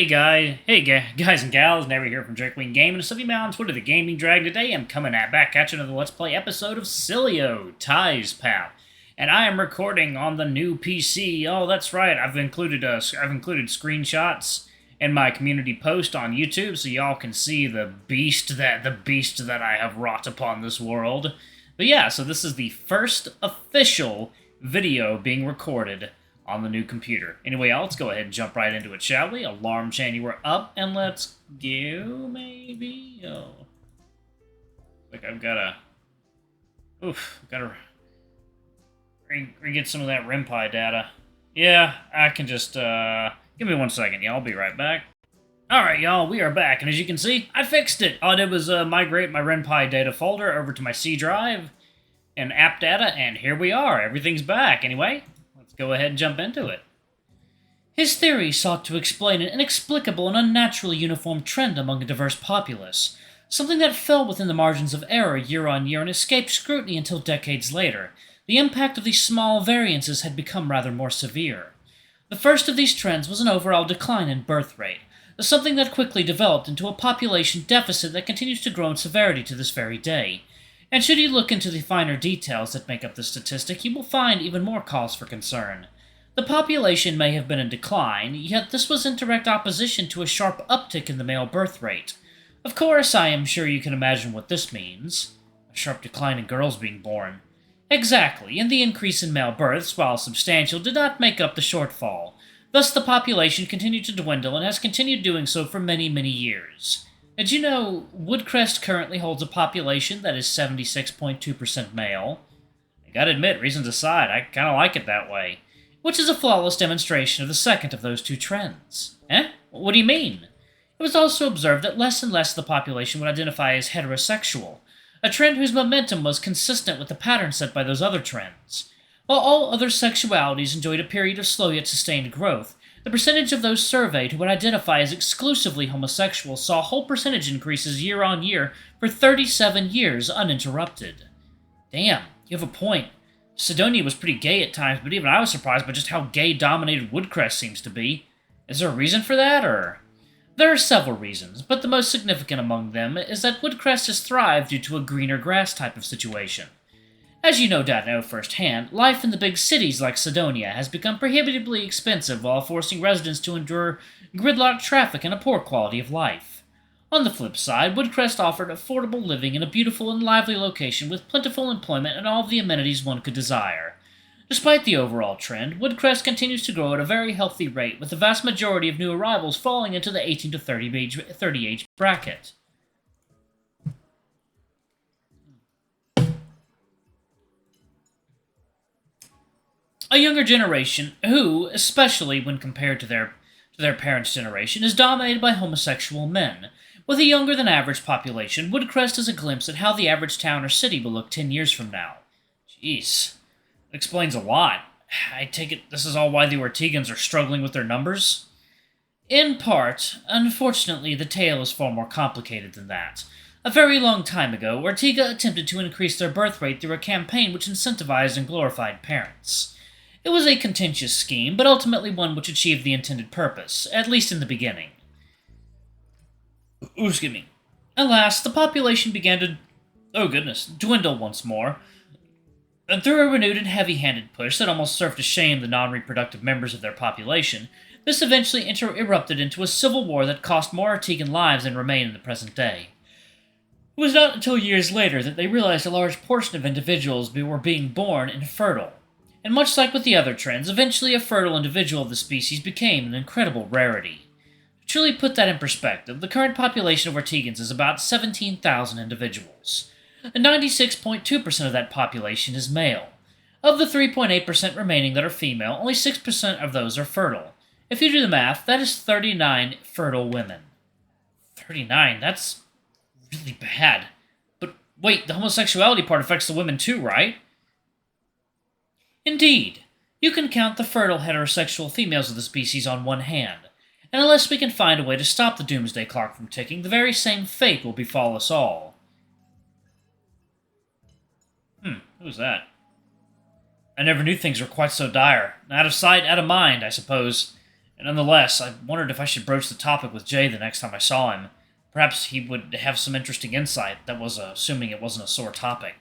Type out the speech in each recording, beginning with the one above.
Guys and gals, Never here from Jerkwing Gaming, and some of you on Twitter, the Gaming Drag. Today I'm coming back at you another Let's Play episode of Sileo, Ty's Path. And I am recording on the new PC. Oh, that's right, I've included screenshots in my community post on YouTube, so y'all can see the beast that I have wrought upon this world. But yeah, so this is the first official video being recorded on the new computer. Anyway, let's go ahead and jump right into it, shall we? Alarm chain, you were up, and let's go, maybe? Oh. Like I've gotta... gotta re-get some of that REMPI data. Yeah, I can just, give me 1 second, y'all. I'll be right back. Alright, y'all, we are back, and as you can see, I fixed it. All I did was migrate my REMPI data folder over to my C drive and app data, and here we are. Everything's back. Anyway, let's go ahead and jump into it. His theory sought to explain an inexplicable and unnaturally uniform trend among a diverse populace, something that fell within the margins of error year on year and escaped scrutiny until decades later. The impact of these small variances had become rather more severe. The first of these trends was an overall decline in birth rate, something that quickly developed into a population deficit that continues to grow in severity to this very day. And should you look into the finer details that make up the statistic, you will find even more cause for concern. The population may have been in decline, yet this was in direct opposition to a sharp uptick in the male birth rate. Of course, I am sure you can imagine what this means. A sharp decline in girls being born. Exactly, and the increase in male births, while substantial, did not make up the shortfall. Thus, the population continued to dwindle and has continued doing so for many, many years. Did you know Woodcrest currently holds a population that is 76.2% male? I gotta admit, reasons aside, I kinda like it that way. Which is a flawless demonstration of the second of those two trends. Eh? What do you mean? It was also observed that less and less of the population would identify as heterosexual, a trend whose momentum was consistent with the pattern set by those other trends. While all other sexualities enjoyed a period of slow yet sustained growth, the percentage of those surveyed who would identify as exclusively homosexual saw whole percentage increases year on year for 37 years uninterrupted. Damn, you have a point. Sidonia was pretty gay at times, but even I was surprised by just how gay-dominated Woodcrest seems to be. Is there a reason for that, or...? There are several reasons, but the most significant among them is that Woodcrest has thrived due to a greener grass type of situation. As you no doubt know firsthand, life in the big cities like Sidonia has become prohibitively expensive while forcing residents to endure gridlocked traffic and a poor quality of life. On the flip side, Woodcrest offered affordable living in a beautiful and lively location with plentiful employment and all of the amenities one could desire. Despite the overall trend, Woodcrest continues to grow at a very healthy rate, with the vast majority of new arrivals falling into the 18 to 30 age bracket. A younger generation who, especially when compared to their parents' generation, is dominated by homosexual men. With a younger-than-average population, Woodcrest is a glimpse at how the average town or city will look 10 years from now. Jeez. That explains a lot. I take it this is all why the Ortegans are struggling with their numbers? In part. Unfortunately, the tale is far more complicated than that. A very long time ago, Ortega attempted to increase their birth rate through a campaign which incentivized and glorified parents. It was a contentious scheme, but ultimately one which achieved the intended purpose, at least in the beginning. Excuse me. Alas, the population began to, dwindle once more, and through a renewed and heavy-handed push that almost served to shame the non-reproductive members of their population, this eventually erupted into a civil war that cost more Ortegan lives than remain in the present day. It was not until years later that they realized a large portion of individuals were being born infertile. And much like with the other trends, eventually a fertile individual of the species became an incredible rarity. To truly put that in perspective, the current population of Ortegans is about 17,000 individuals. And 96.2% of that population is male. Of the 3.8% remaining that are female, only 6% of those are fertile. If you do the math, that is 39 fertile women. 39? That's really bad. But wait, the homosexuality part affects the women too, right? Indeed. You can count the fertile heterosexual females of the species on one hand, and unless we can find a way to stop the doomsday clock from ticking, the very same fate will befall us all. Who's that? I never knew things were quite so dire. Out of sight, out of mind, I suppose. Nonetheless, I wondered if I should broach the topic with Jay the next time I saw him. Perhaps he would have some interesting insight, that was assuming it wasn't a sore topic.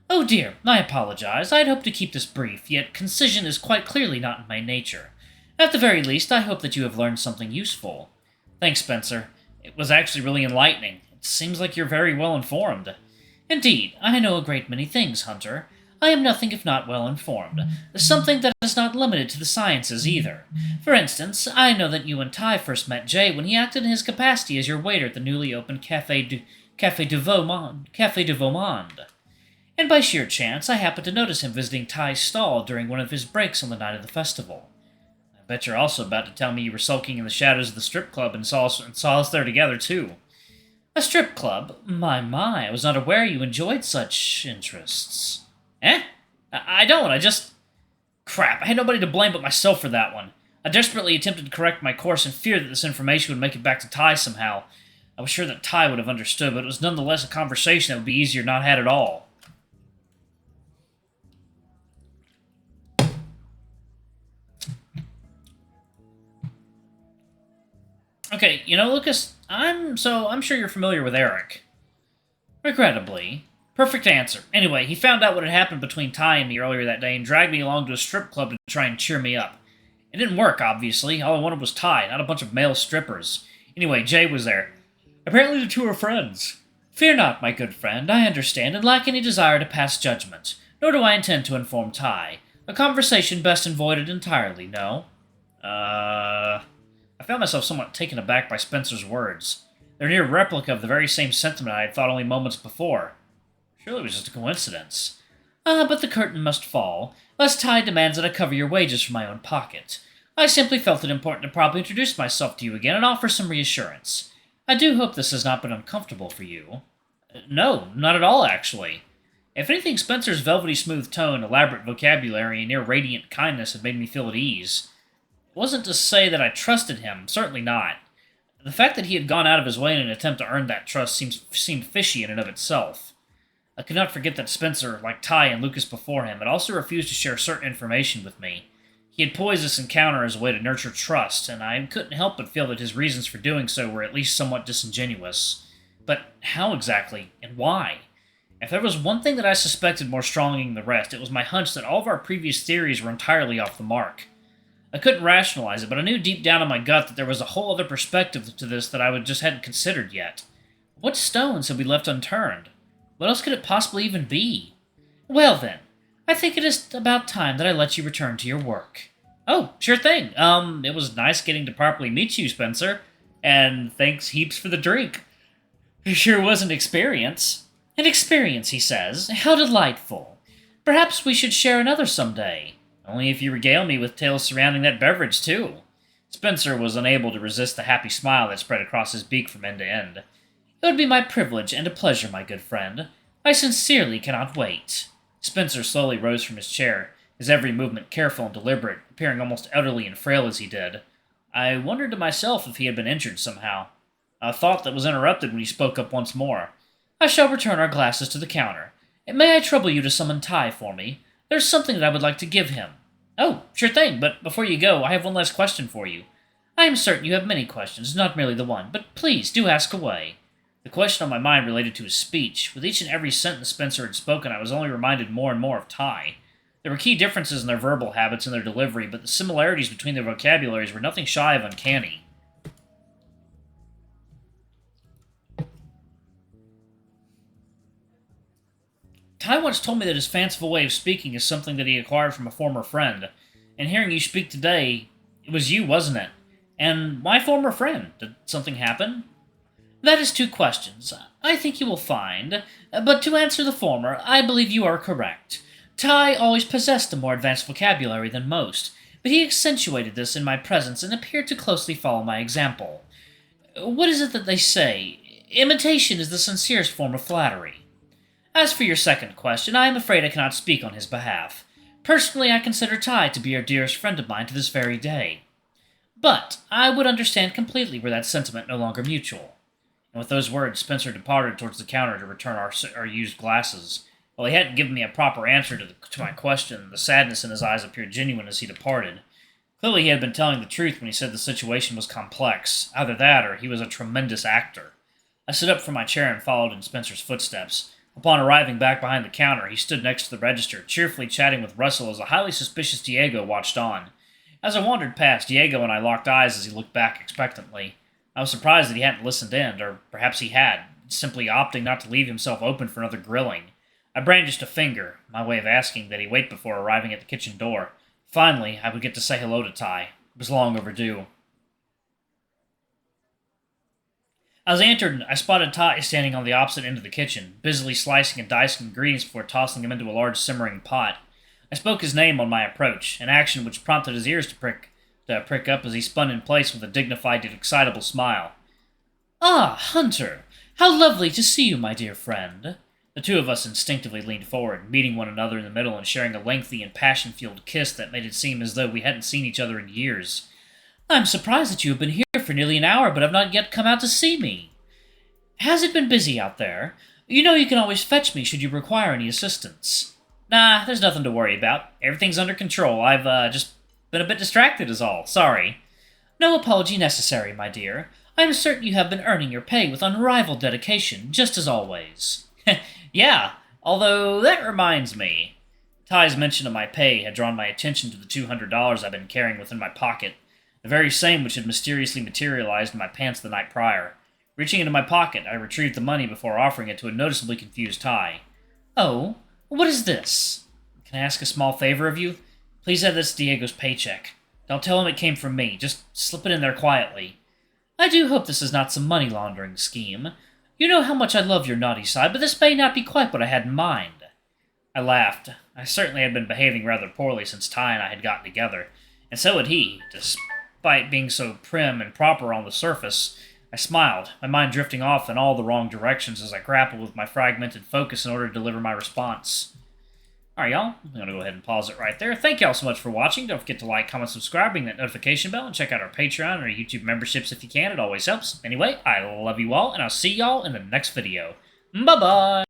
Oh dear, I apologize. I'd hoped to keep this brief, yet concision is quite clearly not in my nature. At the very least, I hope that you have learned something useful. Thanks, Spencer. It was actually really enlightening. It seems like you're very well informed. Indeed, I know a great many things, Hunter. I am nothing if not well informed. Something that is not limited to the sciences either. For instance, I know that you and Ty first met Jay when he acted in his capacity as your waiter at the newly opened Café du Monde. And by sheer chance, I happened to notice him visiting Ty's stall during one of his breaks on the night of the festival. I bet you're also about to tell me you were sulking in the shadows of the strip club and saw us there together, too. A strip club? My, I was not aware you enjoyed such interests. Eh? I don't, Crap, I had nobody to blame but myself for that one. I desperately attempted to correct my course in fear that this information would make it back to Ty somehow. I was sure that Ty would have understood, but it was nonetheless a conversation that would be easier not had at all. Okay, Lucas, I'm sure you're familiar with Eric. Regrettably. Perfect answer. Anyway, he found out what had happened between Ty and me earlier that day and dragged me along to a strip club to try and cheer me up. It didn't work, obviously. All I wanted was Ty, not a bunch of male strippers. Anyway, Jay was there. Apparently the two are friends. Fear not, my good friend. I understand and lack any desire to pass judgment. Nor do I intend to inform Ty. A conversation best avoided entirely, no? I found myself somewhat taken aback by Spencer's words. They're near replica of the very same sentiment I had thought only moments before. Surely it was just a coincidence. But the curtain must fall, lest Ty demands that I cover your wages from my own pocket. I simply felt it important to properly introduce myself to you again and offer some reassurance. I do hope this has not been uncomfortable for you. No, not at all, actually. If anything, Spencer's velvety smooth tone, elaborate vocabulary, and near radiant kindness had made me feel at ease. It wasn't to say that I trusted him, certainly not. The fact that he had gone out of his way in an attempt to earn that trust seemed fishy in and of itself. I could not forget that Spencer, like Ty and Lucas before him, had also refused to share certain information with me. He had poised this encounter as a way to nurture trust, and I couldn't help but feel that his reasons for doing so were at least somewhat disingenuous. But how exactly, and why? If there was one thing that I suspected more strongly than the rest, it was my hunch that all of our previous theories were entirely off the mark. I couldn't rationalize it, but I knew deep down in my gut that there was a whole other perspective to this that I just hadn't considered yet. What stones had we left unturned? What else could it possibly even be? Well then, I think it is about time that I let you return to your work. Oh, sure thing. It was nice getting to properly meet you, Spencer. And thanks heaps for the drink. It sure was an experience. An experience, he says. How delightful. Perhaps we should share another someday. Only if you regale me with tales surrounding that beverage, too. Spencer was unable to resist the happy smile that spread across his beak from end to end. It would be my privilege and a pleasure, my good friend. I sincerely cannot wait. Spencer slowly rose from his chair, his every movement careful and deliberate, appearing almost elderly and frail as he did. I wondered to myself if he had been injured somehow. A thought that was interrupted when he spoke up once more. I shall return our glasses to the counter. May I trouble you to summon Ty for me? There's something that I would like to give him. Oh, sure thing, but before you go, I have one last question for you. I am certain you have many questions, not merely the one, but please do ask away. The question on my mind related to his speech. With each and every sentence Spencer had spoken, I was only reminded more and more of Ty. There were key differences in their verbal habits and their delivery, but the similarities between their vocabularies were nothing shy of uncanny. Ty once told me that his fanciful way of speaking is something that he acquired from a former friend, and hearing you speak today, it was you, wasn't it? And my former friend. Did something happen? That is two questions. I think you will find, but to answer the former, I believe you are correct. Ty always possessed a more advanced vocabulary than most, but he accentuated this in my presence and appeared to closely follow my example. What is it that they say? Imitation is the sincerest form of flattery. As for your second question, I am afraid I cannot speak on his behalf. Personally, I consider Ty to be a dearest friend of mine to this very day. But I would understand completely were that sentiment no longer mutual. And with those words, Spencer departed towards the counter to return our used glasses. While he hadn't given me a proper answer to my question, the sadness in his eyes appeared genuine as he departed. Clearly, he had been telling the truth when he said the situation was complex. Either that, or he was a tremendous actor. I stood up from my chair and followed in Spencer's footsteps. Upon arriving back behind the counter, he stood next to the register, cheerfully chatting with Russell as a highly suspicious Diego watched on. As I wandered past, Diego and I locked eyes as he looked back expectantly. I was surprised that he hadn't listened in, or perhaps he had, simply opting not to leave himself open for another grilling. I brandished a finger, my way of asking that he wait before arriving at the kitchen door. Finally, I would get to say hello to Ty. It was long overdue. As I entered, I spotted Ty standing on the opposite end of the kitchen, busily slicing and dicing ingredients before tossing them into a large simmering pot. I spoke his name on my approach, an action which prompted his ears to prick up as he spun in place with a dignified yet excitable smile. "Ah, Hunter! How lovely to see you, my dear friend." The two of us instinctively leaned forward, meeting one another in the middle and sharing a lengthy and passion-fueled kiss that made it seem as though we hadn't seen each other in years. "I'm surprised that you have been here for nearly an hour but have not yet come out to see me. Has it been busy out there? You know you can always fetch me should you require any assistance." "Nah, there's nothing to worry about. Everything's under control. I've, just been a bit distracted is all. Sorry." "No apology necessary, my dear. I am certain you have been earning your pay with unrivaled dedication, just as always." "Yeah, although that reminds me." Ty's mention of my pay had drawn my attention to the $200 I'd been carrying within my pocket, the very same which had mysteriously materialized in my pants the night prior. Reaching into my pocket, I retrieved the money before offering it to a noticeably confused Ty. "Oh, what is this?" "Can I ask a small favor of you? Please add this to Diego's paycheck. Don't tell him it came from me. Just slip it in there quietly." "I do hope this is not some money laundering scheme. You know how much I love your naughty side, but this may not be quite what I had in mind." I laughed. I certainly had been behaving rather poorly since Ty and I had gotten together, and so had he, despite being so prim and proper on the surface. I smiled, my mind drifting off in all the wrong directions as I grappled with my fragmented focus in order to deliver my response. Alright, y'all, I'm going to go ahead and pause it right there. Thank y'all so much for watching. Don't forget to like, comment, subscribe, ring that notification bell, and check out our Patreon and our YouTube memberships if you can. It always helps. Anyway, I love you all, and I'll see y'all in the next video. Bye-bye!